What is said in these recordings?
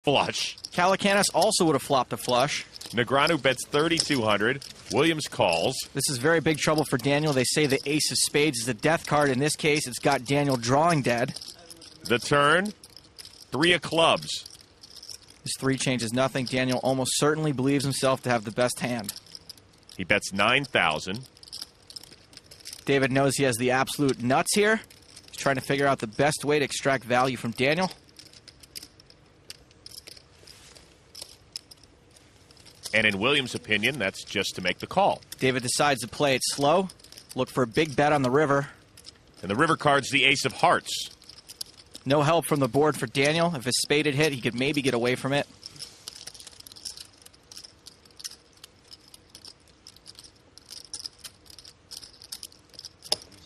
flush. Calacanis also would have flopped a flush. Negreanu bets 3,200. Williams calls. This is very big trouble for Daniel. They say the ace of spades is the death card. In this case, it's got Daniel drawing dead. The turn, 3 of clubs. This 3 changes nothing. Daniel almost certainly believes himself to have the best hand. He bets 9,000. David knows he has the absolute nuts here. He's trying to figure out the best way to extract value from Daniel. And in Williams' opinion, that's just to make the call. David decides to play it slow, look for a big bet on the river. And the river card's the ace of hearts. No help from the board for Daniel. If his spade had hit, he could maybe get away from it.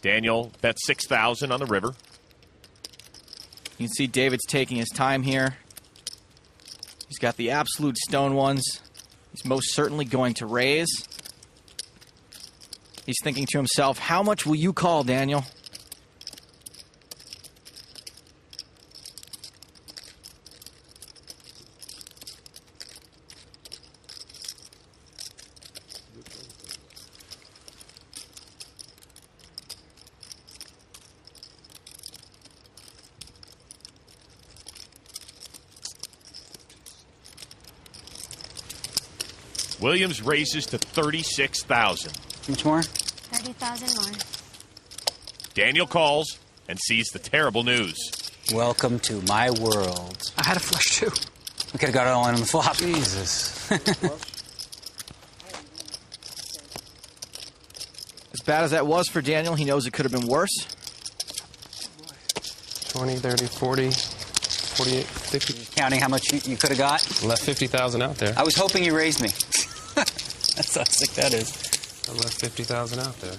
Daniel bets 6,000 on the river. You can see David's taking his time here. He's got the absolute stone ones. He's most certainly going to raise. He's thinking to himself, how much will you call, Daniel? Williams raises to 36,000. Much more? 30,000 more. Daniel calls and sees the terrible news. Welcome to my world. I had a flush too. We could have got it all in on the flop. Jesus. As bad as that was for Daniel, he knows it could have been worse. 20, 30, 40, 48, 50. Counting how much you could have got? Left 50,000 out there. I was hoping you raised me. That's how sick that is. I left 50,000 out there.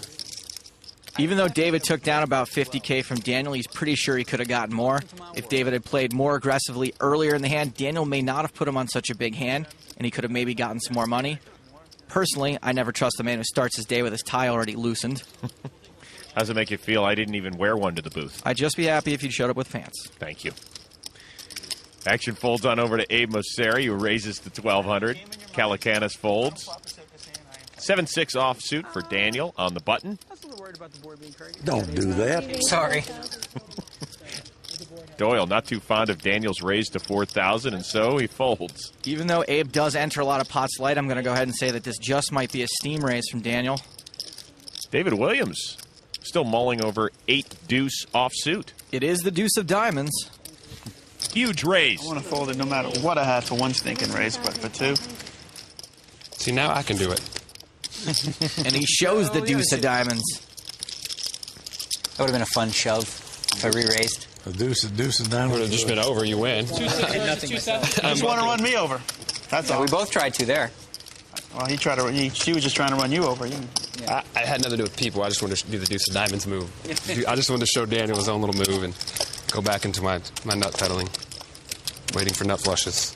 Even though David took down about 50K from Daniel, he's pretty sure he could have gotten more. If David had played more aggressively earlier in the hand, Daniel may not have put him on such a big hand, and he could have maybe gotten some more money. Personally, I never trust a man who starts his day with his tie already loosened. How does it make you feel? I didn't even wear one to the booth. I'd just be happy if you showed up with pants. Thank you. Action folds on over to Abe Mosseri, who raises to 1,200. Calacanis folds. 7-6 offsuit for Daniel on the button. Don't do that. Sorry. Doyle not too fond of Daniel's raise to 4,000, and so he folds. Even though Abe does enter a lot of pots light, I'm going to go ahead and say that this just might be a steam raise from Daniel. David Williams still mulling over 8-deuce offsuit. It is the deuce of diamonds. Huge raise. I want to fold it no matter what I had for one stinking raise, but for 2. See, now I can do it. And he shows the deuce of diamonds. That would have been a fun shove if I re-raised. A deuce of Would diamonds. have just been over. You win. You just want to run me over. That's all. We both tried to there. Well, he tried to. She was just trying to run you over. I had nothing to do with people. I just wanted to do the deuce of diamonds move. I just wanted to show Daniel his own little move and go back into my nut peddling, waiting for nut flushes.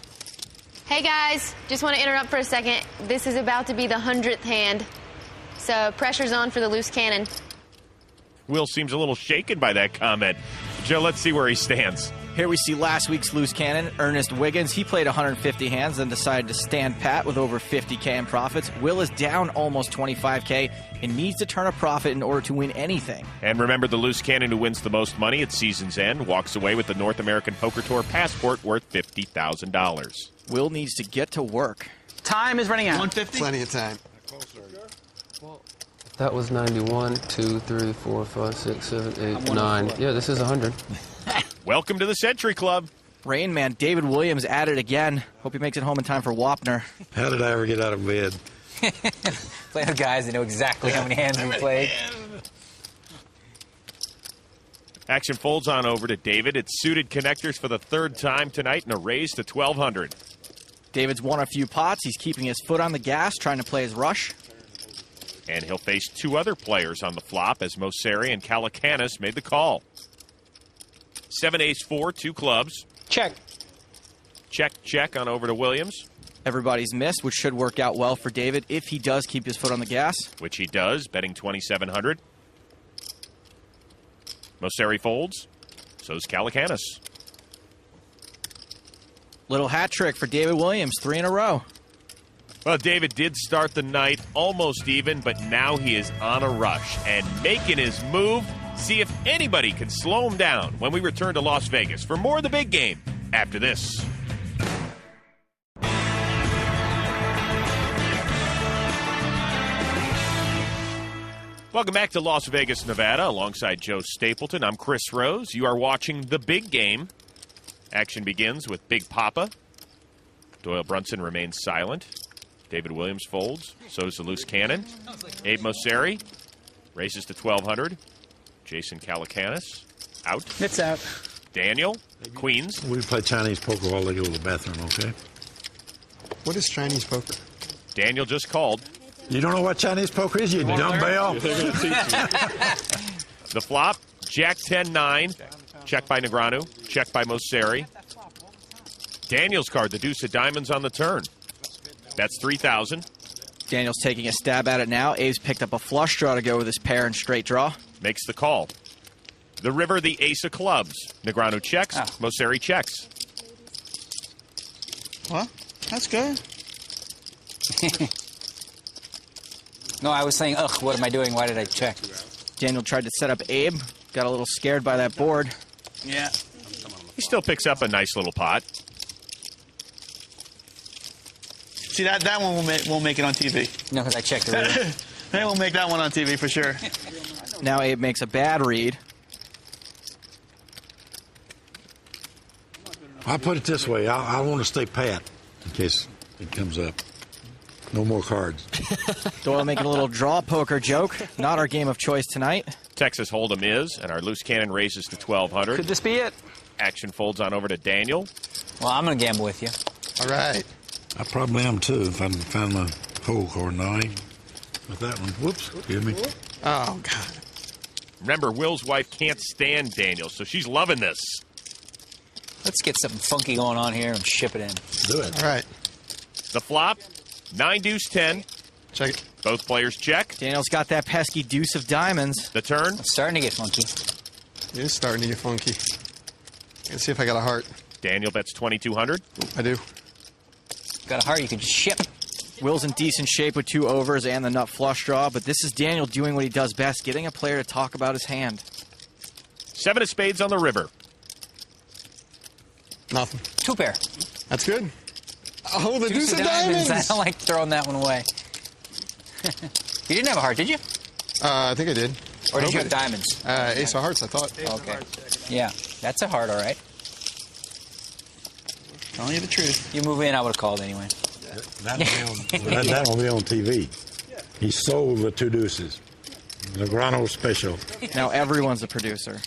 Hey guys, just want to interrupt for a second. This is about to be the 100th hand, so pressure's on for the loose cannon. Will seems a little shaken by that comment. Joe, let's see where he stands. Here we see last week's loose cannon, Ernest Wiggins. He played 150 hands, then decided to stand pat with over 50K in profits. Will is down almost 25K and needs to turn a profit in order to win anything. And remember, the loose cannon who wins the most money at season's end walks away with the North American Poker Tour passport worth $50,000. Will needs to get to work. Time is running out. 150? Plenty of time. That was 91, 2, 3, 4, 5, 6, 7, 8, 9. Yeah, this is 100. Welcome to the Century Club. Rain Man David Williams at it again. Hope he makes it home in time for Wapner. How did I ever get out of bed? Playing with guys that know exactly how many hands we played. Action folds on over to David. It's suited connectors for the 3rd time tonight and a raise to 1,200. David's won a few pots. He's keeping his foot on the gas, trying to play his rush. And he'll face 2 other players on the flop as Mosseri and Calacanis made the call. 7-ace-4, 2 clubs. Check. Check, check on over to Williams. Everybody's missed, which should work out well for David if he does keep his foot on the gas. Which he does, betting 2,700. Mosseri folds. So's Calacanis. Little hat trick for David Williams, 3 in a row. Well, David did start the night almost even, but now he is on a rush and making his move. See if anybody can slow him down when we return to Las Vegas for more of the big game after this. Welcome back to Las Vegas, Nevada, alongside Joe Stapleton. I'm Chris Rose. You are watching the big game. Action begins with Big Papa. Doyle Brunson remains silent. David Williams folds. So does the loose cannon. Abe Mosseri races to 1,200. Jason Calacanis out. It's out. Daniel, Queens. We play Chinese poker while they go to the bathroom, okay? What is Chinese poker? Daniel just called. You don't know what Chinese poker is, you dumbbell? The flop, Jack 10-9. Check by Negreanu. Check by Mosseri. Daniel's card, the deuce of diamonds on the turn. That's 3,000. Daniel's taking a stab at it now. Abe's picked up a flush draw to go with his pair and straight draw. Makes the call. The river, the ace of clubs. Negreanu checks. Mosseri checks. Well, that's good. No, I was saying, ugh, what am I doing? Why did I check? Daniel tried to set up Abe. Got a little scared by that board. Yeah. He still picks up a nice little pot. See, that one won't make it on TV. No, because I checked the river. They won't make that one on TV for sure. Now Abe makes a bad read. I put it this way, I want to stay pat in case it comes up. No more cards. Doyle making a little draw poker joke. Not our game of choice tonight. Texas Hold'em is, and our loose cannon raises to 1,200. Could this be it? Action folds on over to Daniel. Well, I'm going to gamble with you. All right. I probably am too if I found my hole card. No, I ain't with that one. Whoops, excuse me. Oh, God. Remember, Will's wife can't stand Daniel, so she's loving this. Let's get something funky going on here and ship it in. Do it. All right. The flop, 9 deuce 10. Check it. Both players check. Daniel's got that pesky deuce of diamonds. The turn, It's starting to get funky. It is starting to get funky. Let's see if I got a heart. Daniel bets 2,200. I do. Got a heart you can ship. Will's in decent shape with 2 overs and the nut flush draw, but this is Daniel doing what he does best, getting a player to talk about his hand. 7 of spades on the river. Nothing. 2 pair. That's good. Oh, the deuce of diamonds. I don't like throwing that one away. You didn't have a heart, did you? I think I did. Or did you Okay. have diamonds? Ace of hearts, I thought. Okay. Yeah, that's a heart, all right. Telling you the truth. You move in, I would have called anyway. That will be on TV. He sold the 2 deuces. Negreanu special. Now everyone's a producer.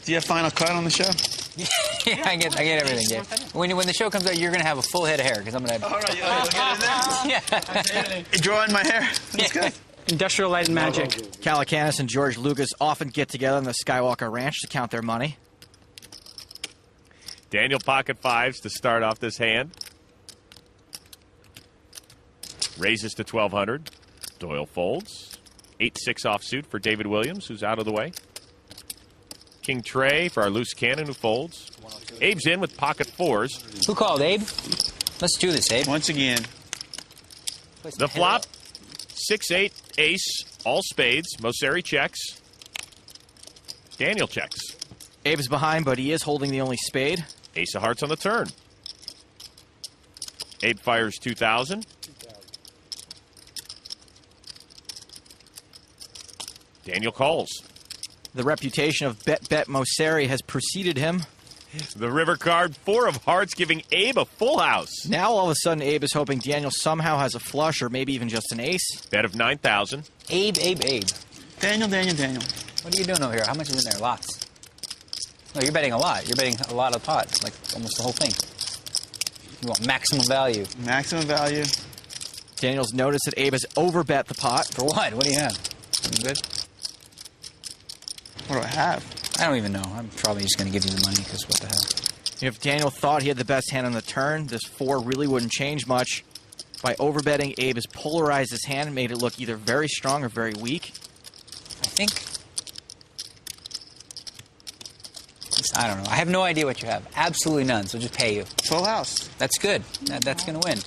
Do you have Final Cut on the show? Yeah, I get everything, Dave. When the show comes out, you're going to have a full head of hair because I'm going to. All right, Yeah. you drawing my hair. That's good. Industrial Light and Magic. Calacanis and George Lucas often get together on the Skywalker Ranch to count their money. Daniel pocket 5s to start off this hand. Raises to 1,200. Doyle folds. 8-6 offsuit for David Williams, who's out of the way. King Trey for our loose cannon, who folds. Abe's in with pocket 4s. Who called, Abe? Let's do this, Abe. Once again. The flop, 6-8, ace, all spades. Mosseri checks. Daniel checks. Abe's behind, but he is holding the only spade. Ace of hearts on the turn. Abe fires 2,000. Daniel calls. The reputation of Bet Mosseri has preceded him. The river card, 4 of hearts, giving Abe a full house. Now all of a sudden Abe is hoping Daniel somehow has a flush or maybe even just an ace. Bet of 9,000. Abe. Daniel. What are you doing over here? How much is in there? Lots. No, you're betting a lot. You're betting a lot of pot, like almost the whole thing. You want maximum value. Maximum value. Daniel's noticed that Abe has overbet the pot. For what? What do you have? Something good? What do I have? I don't even know. I'm probably just going to give you the money because what the hell. If Daniel thought he had the best hand on the turn, this 4 really wouldn't change much. By overbetting, Abe has polarized his hand and made it look either very strong or very weak. I think I don't know. I have no idea what you have. Absolutely none. So just pay you. Full house. That's good. That's going to win.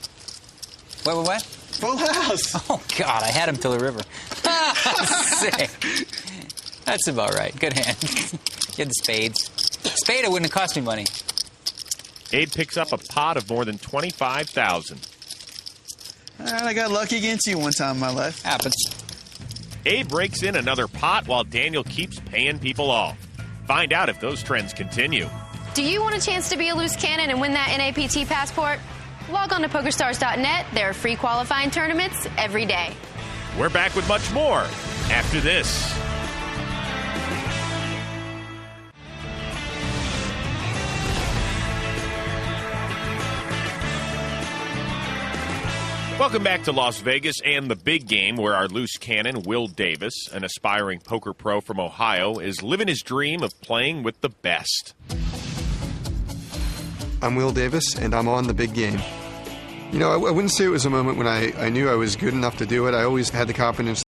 What? Full house. Oh, God. I had him till the river. Sick. That's about right. Good hand. You had the spades. Spade, it wouldn't have cost me money. Abe picks up a pot of more than $25,000. I got lucky against you one time in my life. Happens. Abe rakes in another pot while Daniel keeps paying people off. Find out if those trends continue. Do you want a chance to be a loose cannon and win that NAPT passport? Log on to PokerStars.net. There are free qualifying tournaments every day. We're back with much more after this. Welcome back to Las Vegas and the big game, where our loose cannon, Will Davis, an aspiring poker pro from Ohio, is living his dream of playing with the best. I'm Will Davis, and I'm on the big game. You know, I wouldn't say it was a moment when I knew I was good enough to do it. I always had the confidence